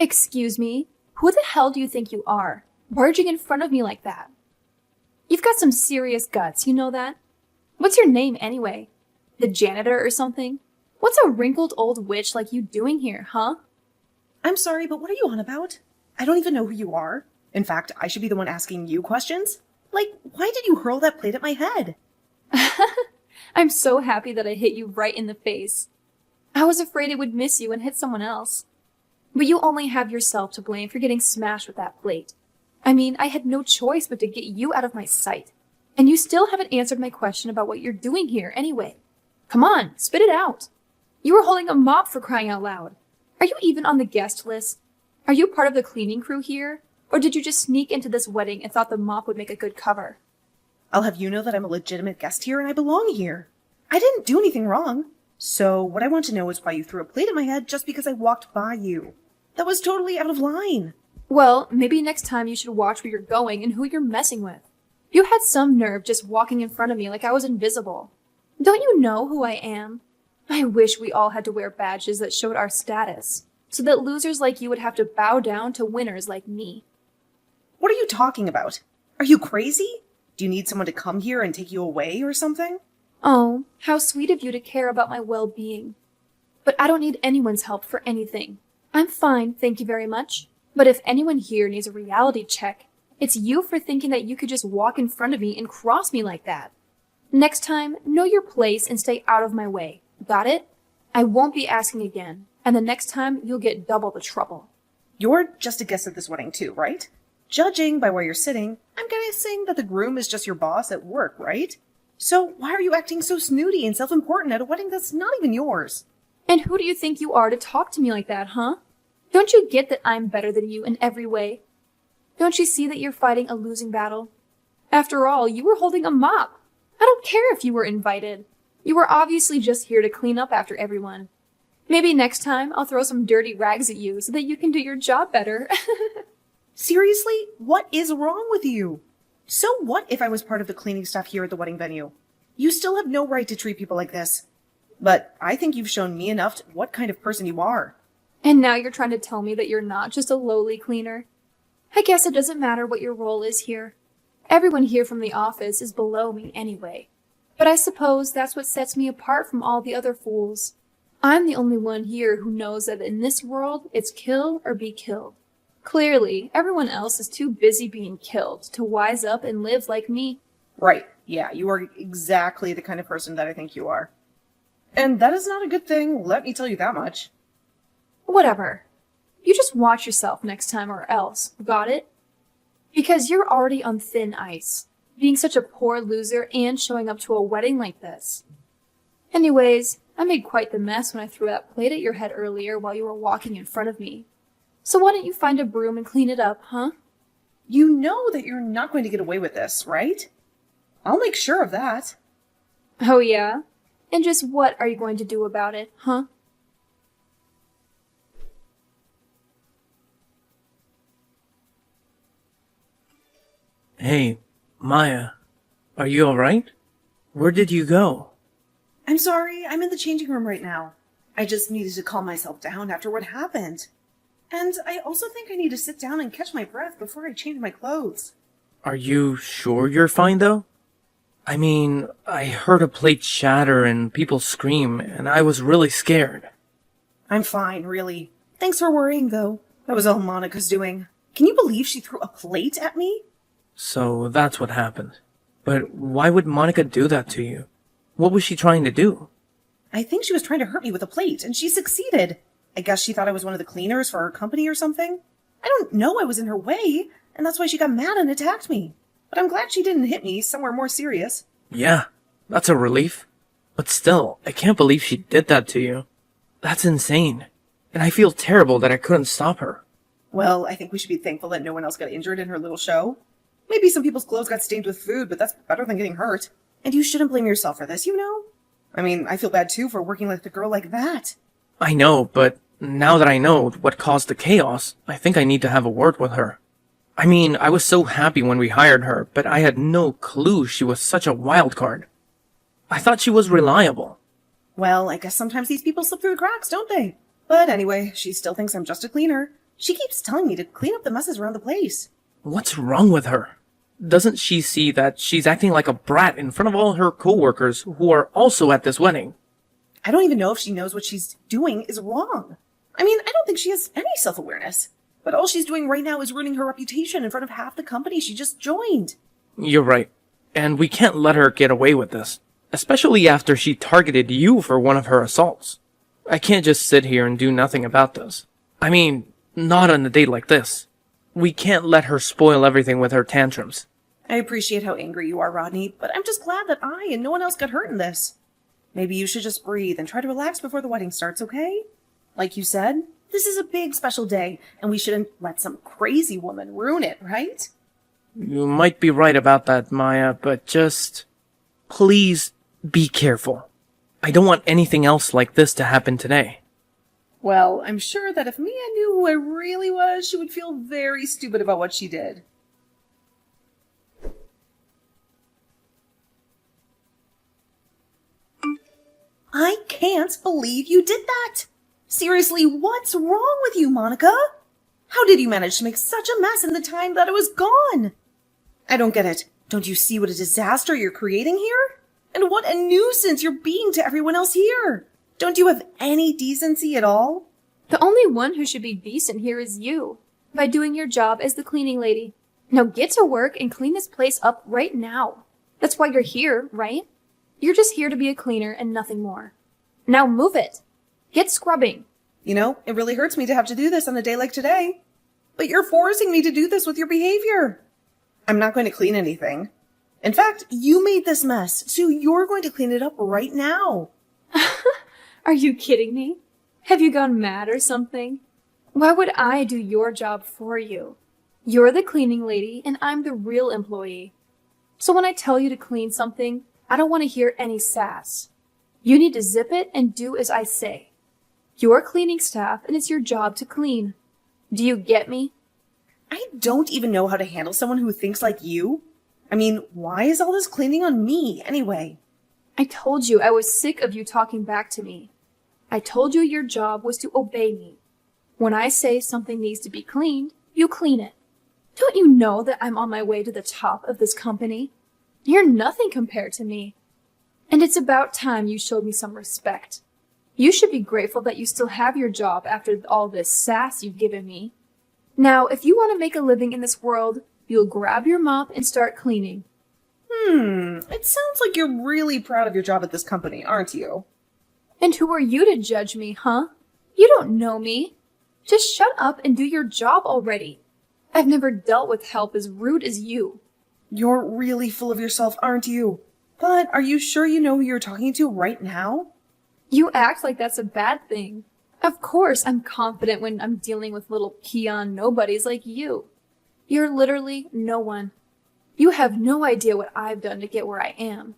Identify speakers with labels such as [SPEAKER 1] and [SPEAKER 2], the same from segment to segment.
[SPEAKER 1] Excuse me? Who the hell do you think you are? Barging in front of me like that? You've got some serious guts, you know that? What's your name anyway? The janitor or something? What's a wrinkled old witch like you doing here, huh?
[SPEAKER 2] I'm sorry, but what are you on about? I don't even know who you are. In fact, I should be the one asking you questions. Like, why did you hurl that plate at my head?
[SPEAKER 1] I'm so happy that I hit you right in the face. I was afraid it would miss you and hit someone else. But you only have yourself to blame for getting smashed with that plate. I mean, I had no choice but to get you out of my sight. And you still haven't answered my question about what you're doing here anyway. Come on, spit it out. You were holding a mop for crying out loud. Are you even on the guest list? Are you part of the cleaning crew here? Or did you just sneak into this wedding and thought the mop would make a good cover?
[SPEAKER 2] I'll have you know that I'm a legitimate guest here and I belong here. I didn't do anything wrong. So what I want to know is why you threw a plate at my head just because I walked by you. That was totally out of line.
[SPEAKER 1] Well, maybe next time you should watch where you're going and who you're messing with. You had some nerve just walking in front of me like I was invisible. Don't you know who I am? I wish we all had to wear badges that showed our status, so that losers like you would have to bow down to winners like me.
[SPEAKER 2] What are you talking about? Are you crazy? Do you need someone to come here and take you away or something?
[SPEAKER 1] Oh, how sweet of you to care about my well-being. But I don't need anyone's help for anything. I'm fine, thank you very much. But if anyone here needs a reality check, it's you for thinking that you could just walk in front of me and cross me like that. Next time, know your place and stay out of my way. Got it? I won't be asking again, and the next time you'll get double the trouble.
[SPEAKER 2] You're just a guest at this wedding too, right? Judging by where you're sitting, I'm guessing that the groom is just your boss at work, right? So why are you acting so snooty and self-important at a wedding that's not even yours?
[SPEAKER 1] And who do you think you are to talk to me like that, huh? Don't you get that I'm better than you in every way? Don't you see that you're fighting a losing battle? After all, you were holding a mop. I don't care if you were invited. You were obviously just here to clean up after everyone. Maybe next time I'll throw some dirty rags at you so that you can do your job better.
[SPEAKER 2] Seriously? What is wrong with you? So what if I was part of the cleaning staff here at the wedding venue? You still have no right to treat people like this. But I think you've shown me enough what kind of person you are.
[SPEAKER 1] And now you're trying to tell me that you're not just a lowly cleaner? I guess it doesn't matter what your role is here. Everyone here from the office is below me anyway. But I suppose that's what sets me apart from all the other fools. I'm the only one here who knows that in this world, it's kill or be killed. Clearly, everyone else is too busy being killed to wise up and live like me.
[SPEAKER 2] Right, yeah, you are exactly the kind of person that I think you are. And that is not a good thing, let me tell you that much.
[SPEAKER 1] Whatever. You just watch yourself next time or else, got it? Because you're already on thin ice, being such a poor loser and showing up to a wedding like this. Anyways, I made quite the mess when I threw that plate at your head earlier while you were walking in front of me. So why don't you find a broom and clean it up, huh?
[SPEAKER 2] You know that you're not going to get away with this, right? I'll make sure of that.
[SPEAKER 1] Oh yeah? And just what are you going to do about it, huh?
[SPEAKER 3] Hey, Maya, are you alright? Where did you go?
[SPEAKER 2] I'm sorry, I'm in the changing room right now. I just needed to calm myself down after what happened. And I also think I need to sit down and catch my breath before I change my clothes.
[SPEAKER 3] Are you sure you're fine, though? I mean, I heard a plate shatter and people scream, and I was really scared.
[SPEAKER 2] I'm fine, really. Thanks for worrying, though. That was all Monica's doing. Can you believe she threw a plate at me?
[SPEAKER 3] So that's what happened. But why would Monica do that to you? What was she trying to do?
[SPEAKER 2] I think she was trying to hurt me with a plate, and she succeeded. I guess she thought I was one of the cleaners for her company or something. I don't know I was in her way, and that's why she got mad and attacked me. But I'm glad she didn't hit me somewhere more serious.
[SPEAKER 3] Yeah, that's a relief. But still, I can't believe she did that to you. That's insane. And I feel terrible that I couldn't stop her.
[SPEAKER 2] Well, I think we should be thankful that no one else got injured in her little show. Maybe some people's clothes got stained with food, but that's better than getting hurt. And you shouldn't blame yourself for this, you know? I mean, I feel bad too for working with a girl like that.
[SPEAKER 3] I know, but now that I know what caused the chaos, I think I need to have a word with her. I mean, I was so happy when we hired her, but I had no clue she was such a wild card. I thought she was reliable.
[SPEAKER 2] Well, I guess sometimes these people slip through the cracks, don't they? But anyway, she still thinks I'm just a cleaner. She keeps telling me to clean up the messes around the place.
[SPEAKER 3] What's wrong with her? Doesn't she see that she's acting like a brat in front of all her coworkers who are also at this wedding?
[SPEAKER 2] I don't even know if she knows what she's doing is wrong. I mean, I don't think she has any self-awareness. But all she's doing right now is ruining her reputation in front of half the company she just joined.
[SPEAKER 3] You're right. And we can't let her get away with this. Especially after she targeted you for one of her assaults. I can't just sit here and do nothing about this. I mean, not on a day like this. We can't let her spoil everything with her tantrums.
[SPEAKER 2] I appreciate how angry you are, Rodney, but I'm just glad that I and no one else got hurt in this. Maybe you should just breathe and try to relax before the wedding starts, okay? Like you said, this is a big special day, and we shouldn't let some crazy woman ruin it, right?
[SPEAKER 3] You might be right about that, Maya, but just... please be careful. I don't want anything else like this to happen today.
[SPEAKER 2] Well, I'm sure that if Mia knew who I really was, she would feel very stupid about what she did. I can't believe you did that! Seriously, what's wrong with you, Monica? How did you manage to make such a mess in the time that it was gone? I don't get it. Don't you see what a disaster you're creating here? And what a nuisance you're being to everyone else here! Don't you have any decency at all?
[SPEAKER 1] The only one who should be decent here is you, by doing your job as the cleaning lady. Now get to work and clean this place up right now. That's why you're here, right? You're just here to be a cleaner and nothing more. Now move it. Get scrubbing.
[SPEAKER 2] You know, it really hurts me to have to do this on a day like today. But you're forcing me to do this with your behavior. I'm not going to clean anything. In fact, you made this mess, so you're going to clean it up right now.
[SPEAKER 1] Are you kidding me? Have you gone mad or something? Why would I do your job for you? You're the cleaning lady and I'm the real employee. So when I tell you to clean something, I don't want to hear any sass. You need to zip it and do as I say. You're cleaning staff and it's your job to clean. Do you get me?
[SPEAKER 2] I don't even know how to handle someone who thinks like you. I mean, why is all this cleaning on me anyway?
[SPEAKER 1] I told you I was sick of you talking back to me. I told you your job was to obey me. When I say something needs to be cleaned, you clean it. Don't you know that I'm on my way to the top of this company? You're nothing compared to me. And it's about time you showed me some respect. You should be grateful that you still have your job after all this sass you've given me. Now, if you want to make a living in this world, you'll grab your mop and start cleaning.
[SPEAKER 2] It sounds like you're really proud of your job at this company, aren't you?
[SPEAKER 1] And who are you to judge me, huh? You don't know me. Just shut up and do your job already. I've never dealt with help as rude as you.
[SPEAKER 2] You're really full of yourself, aren't you? But are you sure you know who you're talking to right now?
[SPEAKER 1] You act like that's a bad thing. Of course I'm confident when I'm dealing with little peon nobodies like you. You're literally no one. You have no idea what I've done to get where I am.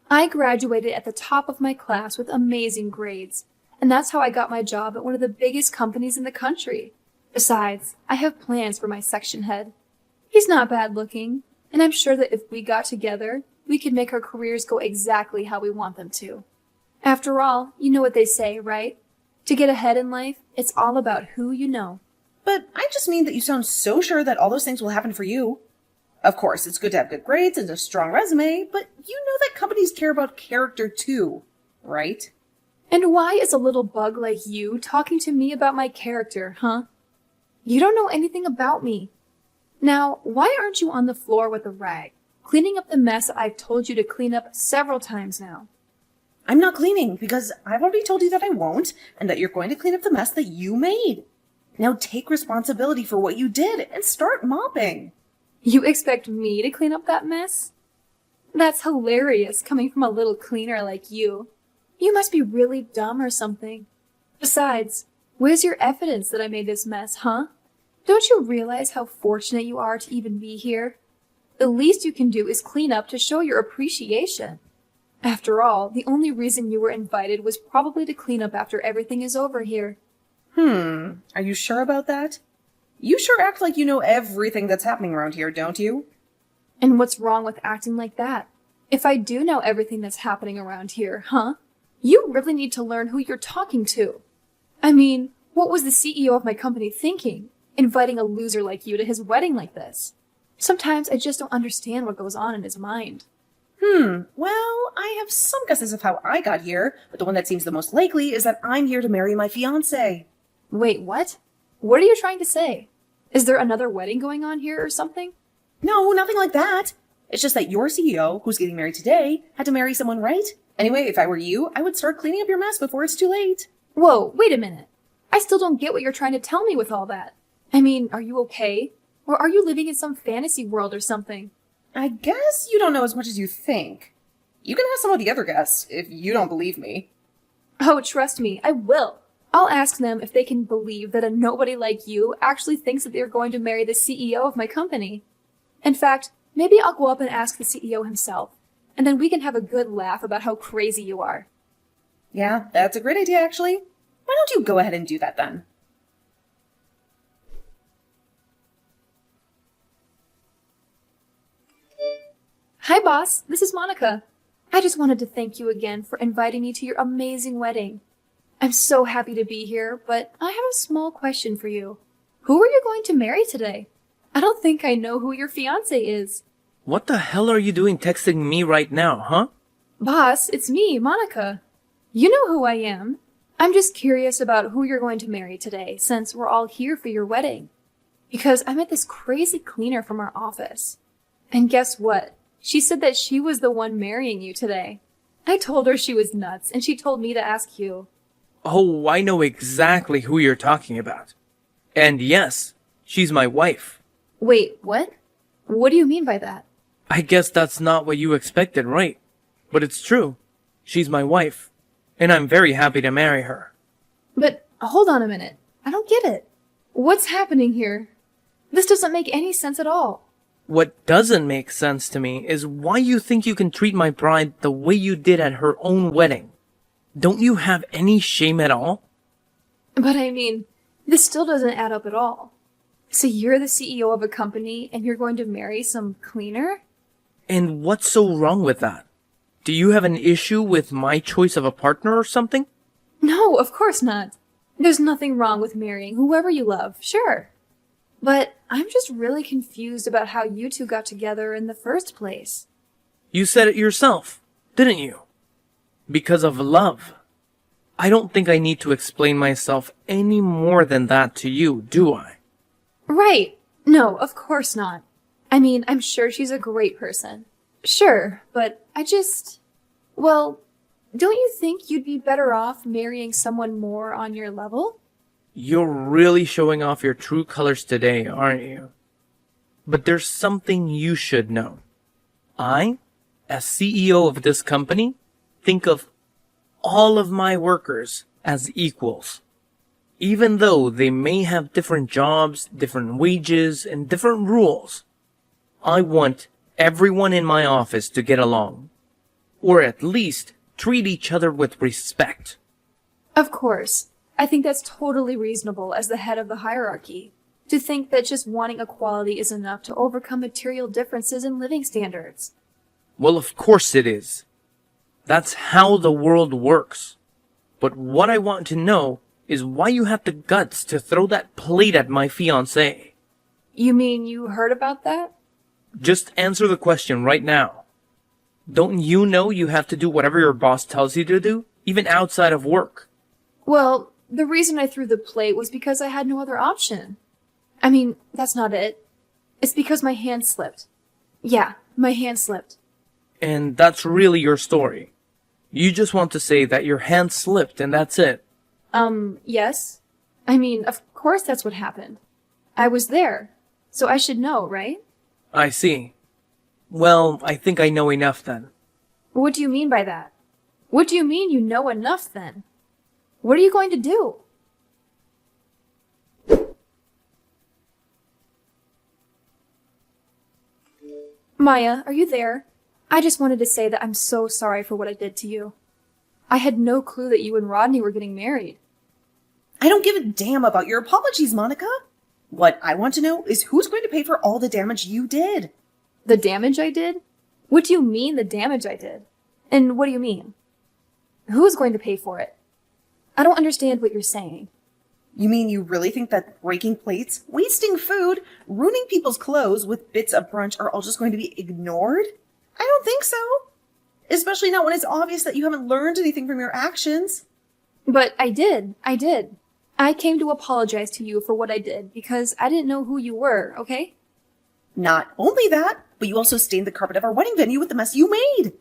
[SPEAKER 1] I graduated at the top of my class with amazing grades, and that's how I got my job at one of the biggest companies in the country. Besides, I have plans for my section head. He's not bad looking, and I'm sure that if we got together, we could make our careers go exactly how we want them to. After all, you know what they say, right? To get ahead in life, it's all about who you know.
[SPEAKER 2] But I just mean that you sound so sure that all those things will happen for you. Of course, it's good to have good grades and a strong resume, but you know that companies care about character too, right?
[SPEAKER 1] And why is a little bug like you talking to me about my character, huh? You don't know anything about me. Now, why aren't you on the floor with a rag, cleaning up the mess I've told you to clean up several times now?
[SPEAKER 2] I'm not cleaning because I've already told you that I won't, and that you're going to clean up the mess that you made. Now take responsibility for what you did and start mopping.
[SPEAKER 1] You expect me to clean up that mess? That's hilarious coming from a little cleaner like you. You must be really dumb or something. Besides, where's your evidence that I made this mess, huh? Don't you realize how fortunate you are to even be here? The least you can do is clean up to show your appreciation. After all, the only reason you were invited was probably to clean up after everything is over here.
[SPEAKER 2] Are you sure about that? You sure act like you know everything that's happening around here, don't you?
[SPEAKER 1] And what's wrong with acting like that? If I do know everything that's happening around here, huh? You really need to learn who you're talking to. I mean, what was the CEO of my company thinking? inviting a loser like you to his wedding like this. Sometimes I just don't understand what goes on in his mind.
[SPEAKER 2] Well, I have some guesses of how I got here, but the one that seems the most likely is that I'm here to marry my fiancé.
[SPEAKER 1] Wait, what? What are you trying to say? Is there another wedding going on here or something?
[SPEAKER 2] No, nothing like that. It's just that your CEO, who's getting married today, had to marry someone, right? Anyway, if I were you, I would start cleaning up your mess before it's too late.
[SPEAKER 1] Whoa, wait a minute. I still don't get what you're trying to tell me with all that. I mean, are you okay? Or are you living in some fantasy world or something?
[SPEAKER 2] I guess you don't know as much as you think. You can ask some of the other guests if you don't believe me.
[SPEAKER 1] Oh, trust me, I will. I'll ask them if they can believe that a nobody like you actually thinks that they're going to marry the CEO of my company. In fact, maybe I'll go up and ask the CEO himself, and then we can have a good laugh about how crazy you are.
[SPEAKER 2] Yeah, that's a great idea, actually. Why don't you go ahead and do that then?
[SPEAKER 1] Hi, boss. This is Monica. I just wanted to thank you again for inviting me to your amazing wedding. I'm so happy to be here, but I have a small question for you. Who are you going to marry today? I don't think I know who your fiancé is.
[SPEAKER 3] What the hell are you doing texting me right now, huh?
[SPEAKER 1] Boss, it's me, Monica. You know who I am. I'm just curious about who you're going to marry today, since we're all here for your wedding. Because I met this crazy cleaner from our office. And guess what? She said that she was the one marrying you today. I told her she was nuts, and she told me to ask you.
[SPEAKER 3] Oh, I know exactly who you're talking about. And yes, she's my wife.
[SPEAKER 1] Wait, what? What do you mean by that?
[SPEAKER 3] I guess that's not what you expected, right? But it's true. She's my wife. And I'm very happy to marry her.
[SPEAKER 1] But hold on a minute. I don't get it. What's happening here? This doesn't make any sense at all.
[SPEAKER 3] What doesn't make sense to me is why you think you can treat my bride the way you did at her own wedding. Don't you have any shame at all?
[SPEAKER 1] But I mean, this still doesn't add up at all. So you're the CEO of a company and you're going to marry some cleaner?
[SPEAKER 3] And what's so wrong with that? Do you have an issue with my choice of a partner or something?
[SPEAKER 1] No, of course not. There's nothing wrong with marrying whoever you love, sure. But I'm just really confused about how you two got together in the first place.
[SPEAKER 3] You said it yourself, didn't you? Because of love. I don't think I need to explain myself any more than that to you, do I?
[SPEAKER 1] Right. No, of course not. I mean, I'm sure she's a great person. Sure, but well, don't you think you'd be better off marrying someone more on your level?
[SPEAKER 3] You're really showing off your true colors today, aren't you? But there's something you should know. I, as CEO of this company, think of all of my workers as equals. Even though they may have different jobs, different wages, and different rules, I want everyone in my office to get along. Or at least treat each other with respect.
[SPEAKER 1] Of course. I think that's totally reasonable as the head of the hierarchy, to think that just wanting equality is enough to overcome material differences in living standards.
[SPEAKER 3] Well, of course it is. That's how the world works. But what I want to know is why you have the guts to throw that plate at my fiancé.
[SPEAKER 1] You mean you heard about that?
[SPEAKER 3] Just answer the question right now. Don't you know you have to do whatever your boss tells you to do, even outside of work?
[SPEAKER 1] Well, the reason I threw the plate was because I had no other option. I mean, that's not it. It's because my hand slipped. Yeah, my hand slipped.
[SPEAKER 3] And that's really your story. You just want to say that your hand slipped and that's it.
[SPEAKER 1] Yes. I mean, of course that's what happened. I was there, so I should know, right?
[SPEAKER 3] I see. Well, I think I know enough then.
[SPEAKER 1] What do you mean by that? What do you mean you know enough then? What are you going to do? Maya, are you there? I just wanted to say that I'm so sorry for what I did to you. I had no clue that you and Rodney were getting married.
[SPEAKER 2] I don't give a damn about your apologies, Monica. What I want to know is who's going to pay for all the damage you did.
[SPEAKER 1] The damage I did? What do you mean the damage I did? And what do you mean? Who's going to pay for it? I don't understand what you're saying.
[SPEAKER 2] You mean you really think that breaking plates, wasting food, ruining people's clothes with bits of brunch are all just going to be ignored? I don't think so. Especially not when it's obvious that you haven't learned anything from your actions.
[SPEAKER 1] But I did. I came to apologize to you for what I did because I didn't know who you were, okay?
[SPEAKER 2] Not only that, but you also stained the carpet of our wedding venue with the mess you made.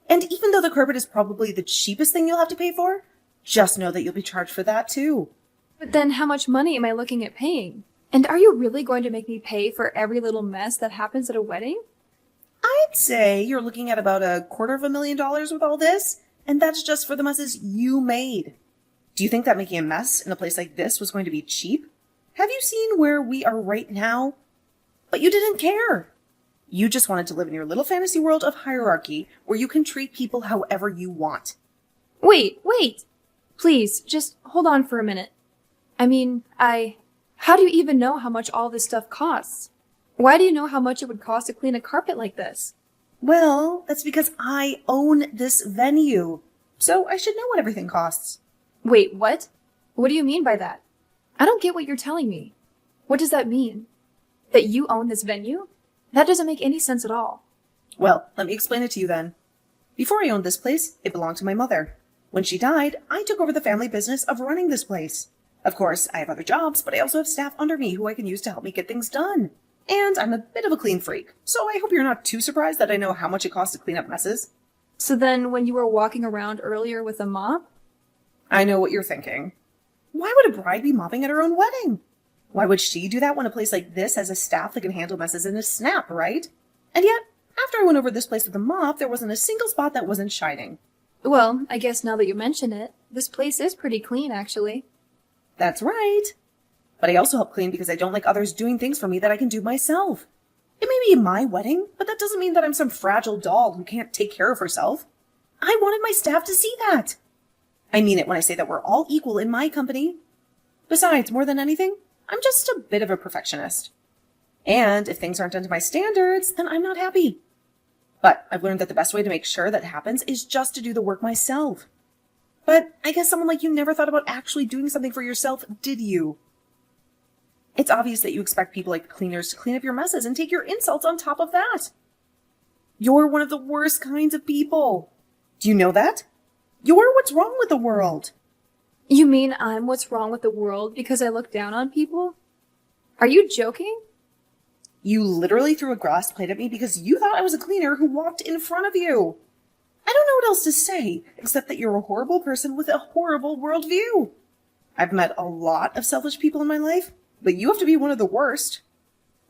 [SPEAKER 2] And even though the carpet is probably the cheapest thing you'll have to pay for, just know that you'll be charged for that too.
[SPEAKER 1] But then how much money am I looking at paying? And are you really going to make me pay for every little mess that happens at a wedding?
[SPEAKER 2] I'd say you're looking at about $250,000 with all this, and that's just for the messes you made. Do you think that making a mess in a place like this was going to be cheap? Have you seen where we are right now? But you didn't care. You just wanted to live in your little fantasy world of hierarchy where you can treat people however you want.
[SPEAKER 1] Wait. Please, just hold on for a minute. How do you even know how much all this stuff costs? Why do you know how much it would cost to clean a carpet like this?
[SPEAKER 2] Well, that's because I own this venue, so I should know what everything costs.
[SPEAKER 1] Wait, what? What do you mean by that? I don't get what you're telling me. What does that mean? That you own this venue? That doesn't make any sense at all.
[SPEAKER 2] Well, let me explain it to you then. Before I owned this place, it belonged to my mother. When she died, I took over the family business of running this place. Of course, I have other jobs, but I also have staff under me who I can use to help me get things done. And I'm a bit of a clean freak, so I hope you're not too surprised that I know how much it costs to clean up messes.
[SPEAKER 1] So then when you were walking around earlier with a mop?
[SPEAKER 2] I know what you're thinking. Why would a bride be mopping at her own wedding? Why would she do that when a place like this has a staff that can handle messes in a snap, right? And yet, after I went over this place with a mop, there wasn't a single spot that wasn't shining.
[SPEAKER 1] Well, I guess now that you mention it, this place is pretty clean, actually.
[SPEAKER 2] That's right. But I also help clean because I don't like others doing things for me that I can do myself. It may be my wedding, but that doesn't mean that I'm some fragile doll who can't take care of herself. I wanted my staff to see that. I mean it when I say that we're all equal in my company. Besides, more than anything, I'm just a bit of a perfectionist. And if things aren't done to my standards, then I'm not happy. But I've learned that the best way to make sure that happens is just to do the work myself. But I guess someone like you never thought about actually doing something for yourself, did you? It's obvious that you expect people like the cleaners to clean up your messes and take your insults on top of that. You're one of the worst kinds of people. Do you know that? You're what's wrong with the world.
[SPEAKER 1] You mean I'm what's wrong with the world because I look down on people? Are you joking?
[SPEAKER 2] You literally threw a glass plate at me because you thought I was a cleaner who walked in front of you. I don't know what else to say, except that you're a horrible person with a horrible worldview. I've met a lot of selfish people in my life, but you have to be one of the worst.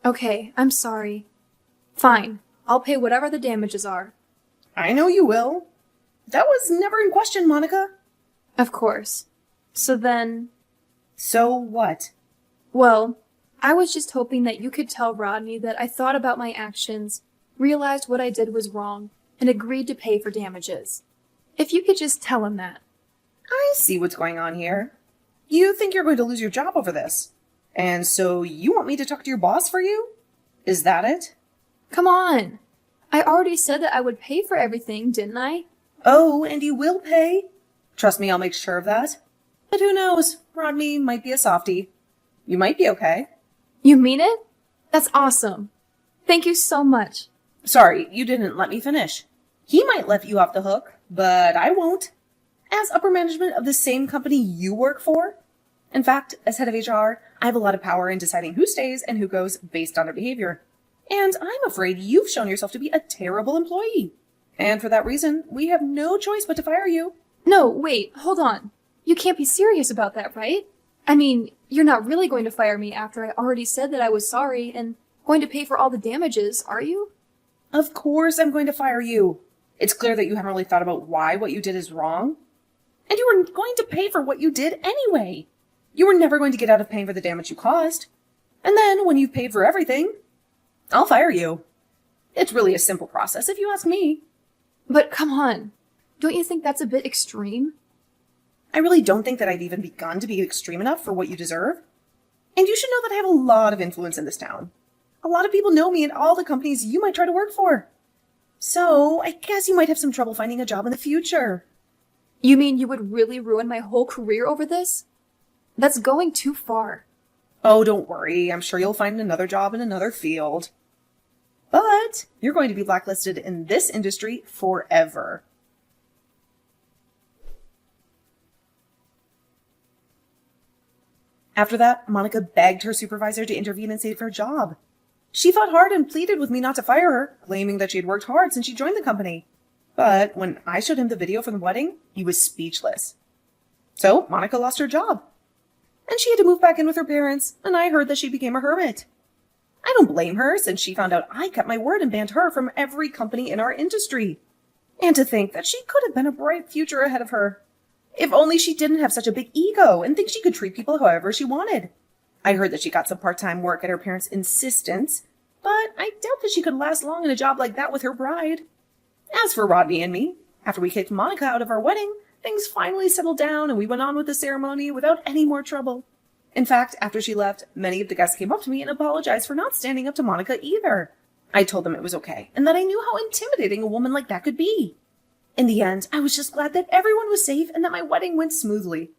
[SPEAKER 1] Okay, I'm sorry. Fine, I'll pay whatever the damages are.
[SPEAKER 2] I know you will. That was never in question, Monica.
[SPEAKER 1] Of course. So then...
[SPEAKER 2] So what?
[SPEAKER 1] Well, I was just hoping that you could tell Rodney that I thought about my actions, realized what I did was wrong, and agreed to pay for damages. If you could just tell him that.
[SPEAKER 2] I see what's going on here. You think you're going to lose your job over this. And so you want me to talk to your boss for you? Is that it?
[SPEAKER 1] Come on! I already said that I would pay for everything, didn't I?
[SPEAKER 2] Oh, and you will pay? Trust me, I'll make sure of that. But who knows? Rodney might be a softie. You might be okay.
[SPEAKER 1] You mean it? That's awesome. Thank you so much.
[SPEAKER 2] Sorry, you didn't let me finish. He might let you off the hook, but I won't. As upper management of the same company you work for. In fact, as head of HR, I have a lot of power in deciding who stays and who goes based on their behavior. And I'm afraid you've shown yourself to be a terrible employee. And for that reason, we have no choice but to fire you.
[SPEAKER 1] No, wait, hold on. You can't be serious about that, right? I mean, you're not really going to fire me after I already said that I was sorry and going to pay for all the damages, are you?
[SPEAKER 2] Of course I'm going to fire you. It's clear that you haven't really thought about why what you did is wrong. And you were going to pay for what you did anyway. You were never going to get out of paying for the damage you caused. And then, when you've paid for everything, I'll fire you. It's really a simple process, if you ask me.
[SPEAKER 1] But come on. Don't you think that's a bit extreme?
[SPEAKER 2] I really don't think that I've even begun to be extreme enough for what you deserve. And you should know that I have a lot of influence in this town. A lot of people know me in all the companies you might try to work for. So, I guess you might have some trouble finding a job in the future.
[SPEAKER 1] You mean you would really ruin my whole career over this? That's going too far.
[SPEAKER 2] Oh, don't worry. I'm sure you'll find another job in another field. But you're going to be blacklisted in this industry forever. After that, Monica begged her supervisor to intervene and save her job. She fought hard and pleaded with me not to fire her, claiming that she had worked hard since she joined the company. But when I showed him the video from the wedding, he was speechless. So Monica lost her job. And she had to move back in with her parents, and I heard that she became a hermit. I don't blame her, since she found out I kept my word and banned her from every company in our industry. And to think that she could have been a bright future ahead of her. If only she didn't have such a big ego and think she could treat people however she wanted. I heard that she got some part-time work at her parents' insistence, but I doubt that she could last long in a job like that with her bride. As for Rodney and me, after we kicked Monica out of our wedding, things finally settled down and we went on with the ceremony without any more trouble. In fact, after she left, many of the guests came up to me and apologized for not standing up to Monica either. I told them it was okay, and that I knew how intimidating a woman like that could be. In the end, I was just glad that everyone was safe and that my wedding went smoothly.